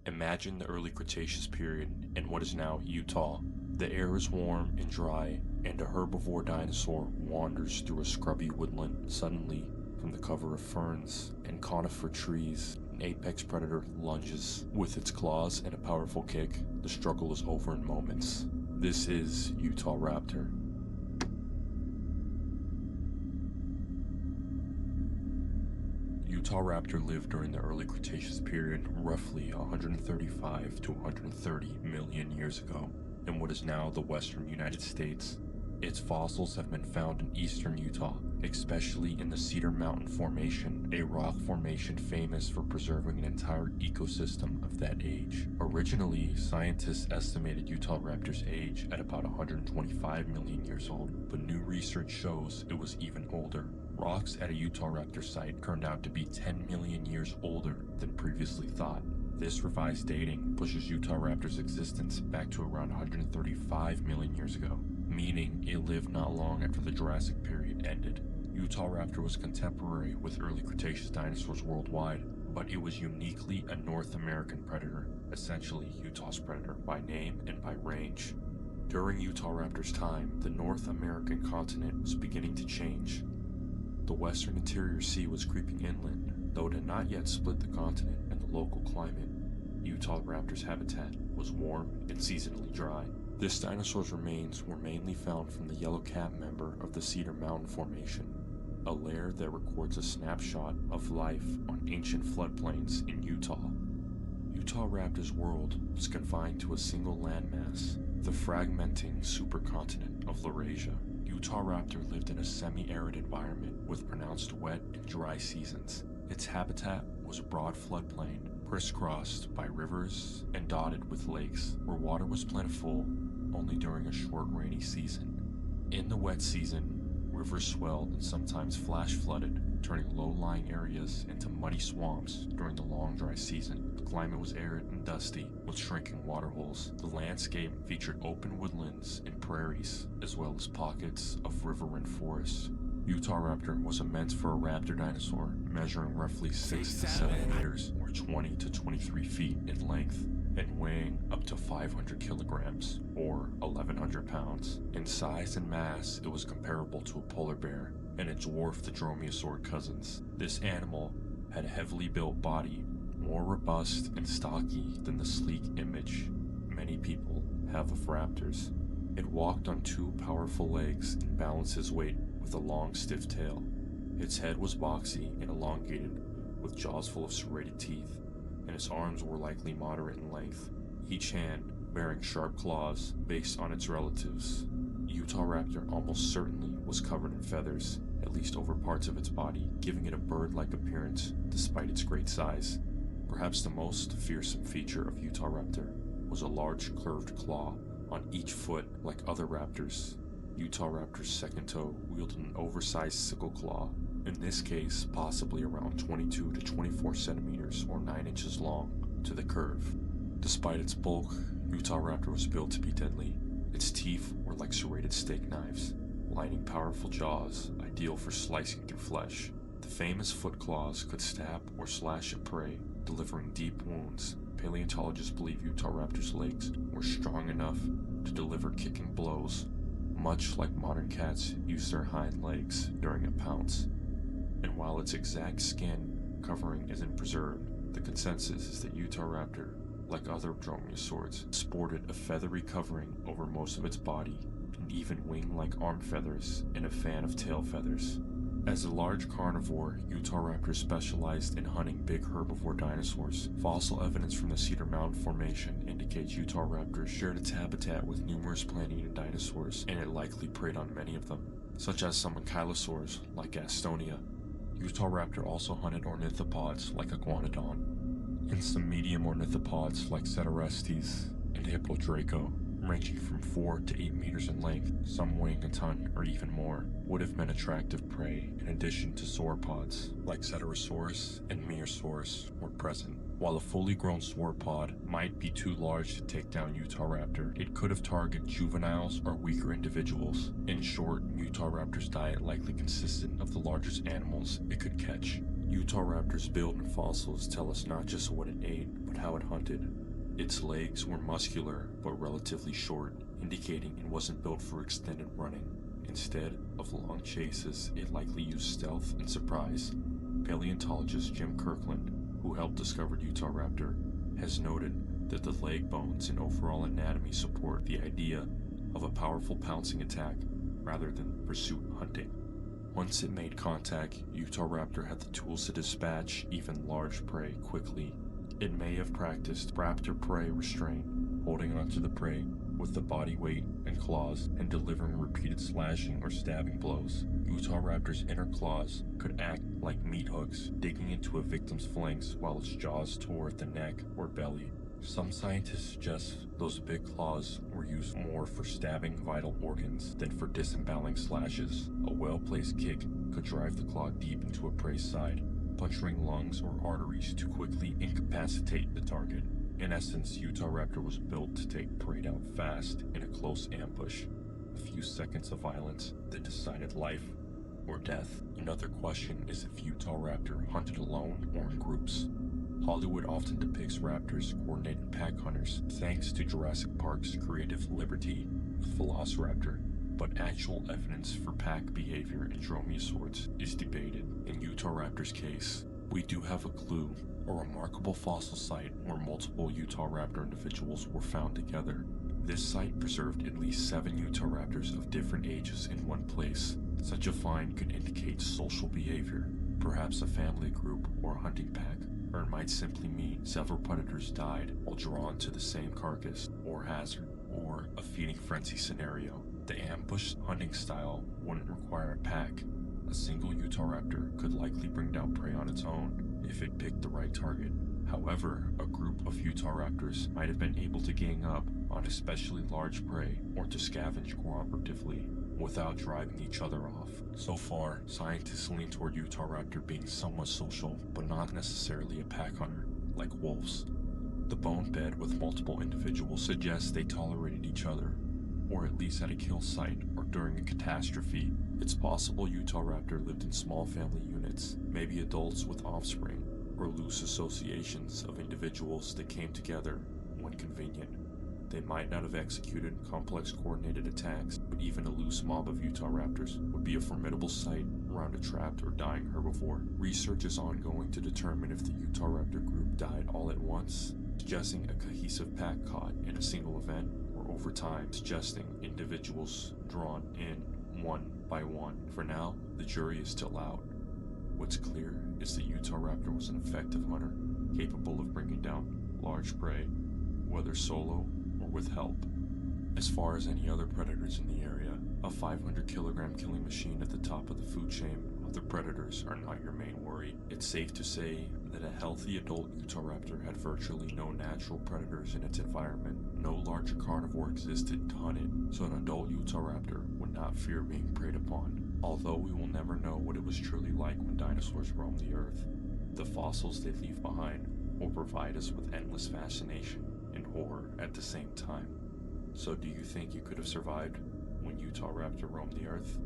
Imagine the early Cretaceous period in what is now Utah. The air is warm and dry, and a herbivore dinosaur wanders through a scrubby woodland. Suddenly, from the cover of ferns and conifer trees, an apex predator lunges. With its claws and a powerful kick, the struggle is over in moments. This is Utah Raptor. Utah Raptor lived during the early Cretaceous period, roughly 135 to 130 million years ago, in what is now the western United States. Its fossils have been found in eastern Utah, especially in the Cedar Mountain Formation, a rock formation famous for preserving an entire ecosystem of that age. Originally, scientists estimated Utah Raptor's age at about 125 million years old, but new research shows it was even older. Rocks at a Utah Raptor site turned out to be 10 million years older than previously thought. This revised dating pushes Utah Raptor's existence back to around 135 million years ago, meaning it lived not long after the Jurassic period ended. Utah Raptor was contemporary with early Cretaceous dinosaurs worldwide, but it was uniquely a North American predator, essentially Utah's predator by name and by range. During Utah Raptor's time, the North American continent was beginning to change. The western interior sea was creeping inland, though it had not yet split the continent and the local climate. Utah Raptor's habitat was warm and seasonally dry. This dinosaur's remains were mainly found from the yellow cap member of the Cedar Mountain Formation, a layer that records a snapshot of life on ancient floodplains in Utah. Utah Raptor's world was confined to a single landmass, the fragmenting supercontinent of Laurasia. Utah Raptor lived in a semi-arid environment with pronounced wet and dry seasons. Its habitat was a broad floodplain, crisscrossed by rivers and dotted with lakes, where water was plentiful only during a short rainy season. In the wet season, rivers swelled and sometimes flash flooded, turning low-lying areas into muddy swamps during the long dry season. The climate was arid and dusty, with shrinking waterholes. The landscape featured open woodlands and prairies, as well as pockets of riverine forests. Utah Raptor was immense for a raptor dinosaur, measuring roughly 6 to 7 meters, or 20 to 23 feet in length, and weighing up to 500 kilograms, or 1,100 pounds. In size and mass, it was comparable to a polar bear, and it dwarfed the dromaeosaur cousins. This animal had a heavily built body, more robust and stocky than the sleek image many people have of raptors. It walked on 2 powerful legs and balanced its weight with a long, stiff tail. Its head was boxy and elongated, with jaws full of serrated teeth, and its arms were likely moderate in length, each hand bearing sharp claws based on its relatives. Utah Raptor almost certainly was covered in feathers, at least over parts of its body, giving it a bird-like appearance despite its great size. Perhaps the most fearsome feature of Utah Raptor was a large curved claw on each foot. Like other raptors, Utah Raptor's second toe wielded an oversized sickle claw, in this case possibly around 22 to 24 centimeters or 9 inches long, to the curve. Despite its bulk, Utah Raptor was built to be deadly. Its teeth were like serrated steak knives, lining powerful jaws, ideal for slicing through flesh. The famous foot claws could stab or slash at prey, delivering deep wounds. Paleontologists believe Utah Raptor's legs were strong enough to deliver kicking blows, much like modern cats use their hind legs during a pounce. And while its exact skin covering isn't preserved, the consensus is that Utah Raptor, like other dromaeosaurs, sported a feathery covering over most of its body, and even wing-like arm feathers and a fan of tail feathers. As a large carnivore, Utah Raptor specialized in hunting big herbivore dinosaurs. Fossil evidence from the Cedar Mountain Formation indicates Utah Raptor shared its habitat with numerous plant-eating dinosaurs, and it likely preyed on many of them, such as some ankylosaurs like Gastonia. Utah Raptor also hunted ornithopods like iguanodon, and some medium ornithopods like Cetarestes and Hippodraco, ranging from 4 to 8 meters in length, some weighing a ton or even more, would have been attractive prey in addition to sauropods like Cetorosaurus and Miosaurus were present. While a fully grown sauropod might be too large to take down Utah Raptor, it could have targeted juveniles or weaker individuals. In short, Utah Raptor's diet likely consisted of the largest animals it could catch. Utah raptors' build and fossils tell us not just what it ate, but how it hunted. Its legs were muscular but relatively short, indicating it wasn't built for extended running. Instead of long chases, it likely used stealth and surprise. Paleontologist Jim Kirkland, who helped discover Utah raptor, has noted that the leg bones and overall anatomy support the idea of a powerful pouncing attack rather than pursuit hunting. Once it made contact, Utah raptor had the tools to dispatch even large prey quickly. It may have practiced raptor prey restraint, holding onto the prey with the body weight and claws and delivering repeated slashing or stabbing blows. Utah raptor's inner claws could act like meat hooks, digging into a victim's flanks while its jaws tore at the neck or belly. Some scientists suggest those big claws were used more for stabbing vital organs than for disemboweling slashes. A well-placed kick could drive the claw deep into a prey's side, puncturing lungs or arteries to quickly incapacitate the target. In essence, Utah raptor was built to take prey down fast in a close ambush. A few seconds of violence that decided life or death. Another question is if Utah raptor hunted alone or in groups. Hollywood often depicts raptors coordinated pack hunters thanks to Jurassic Park's creative liberty with Velociraptor, but actual evidence for pack behavior in dromaeosaurs is debated. In Utah raptor's case, we do have a clue, a remarkable fossil site where multiple Utah raptor individuals were found together. This site preserved at least 7 Utah raptors of different ages in one place. Such a find could indicate social behavior, perhaps a family group or a hunting pack, or it might simply mean several predators died while drawn to the same carcass or hazard, or a feeding frenzy scenario. The ambush hunting style wouldn't require a pack. A single Utah raptor could likely bring down prey on its own if it picked the right target. However, a group of Utah raptors might have been able to gang up on especially large prey or to scavenge cooperatively without driving each other off. So far, scientists lean toward Utah raptor being somewhat social, but not necessarily a pack hunter, like wolves. The bone bed with multiple individuals suggests they tolerated each other, or at least at a kill site or during a catastrophe. It's possible Utah raptor lived in small family units, maybe adults with offspring, or loose associations of individuals that came together when convenient. They might not have executed complex coordinated attacks, but even a loose mob of Utah raptors would be a formidable sight around a trapped or dying herbivore. Research is ongoing to determine if the Utah raptor group died all at once, suggesting a cohesive pack caught in a single event, or over time, suggesting individuals drawn in one by one. For now, the jury is still out. What's clear is that Utah raptor was an effective hunter, capable of bringing down large prey, whether solo or with help. As far as any other predators in the area, a 500-kilogram killing machine at the top of the food chain, other predators are not your main worry. It's safe to say that a healthy adult Utah raptor had virtually no natural predators in its environment. No larger carnivore existed to hunt it, so an adult Utah raptor would not fear being preyed upon. Although we will never know what it was truly like when dinosaurs roamed the earth, the fossils they leave behind will provide us with endless fascination and horror at the same time. So do you think you could have survived when Utah raptor roamed the earth?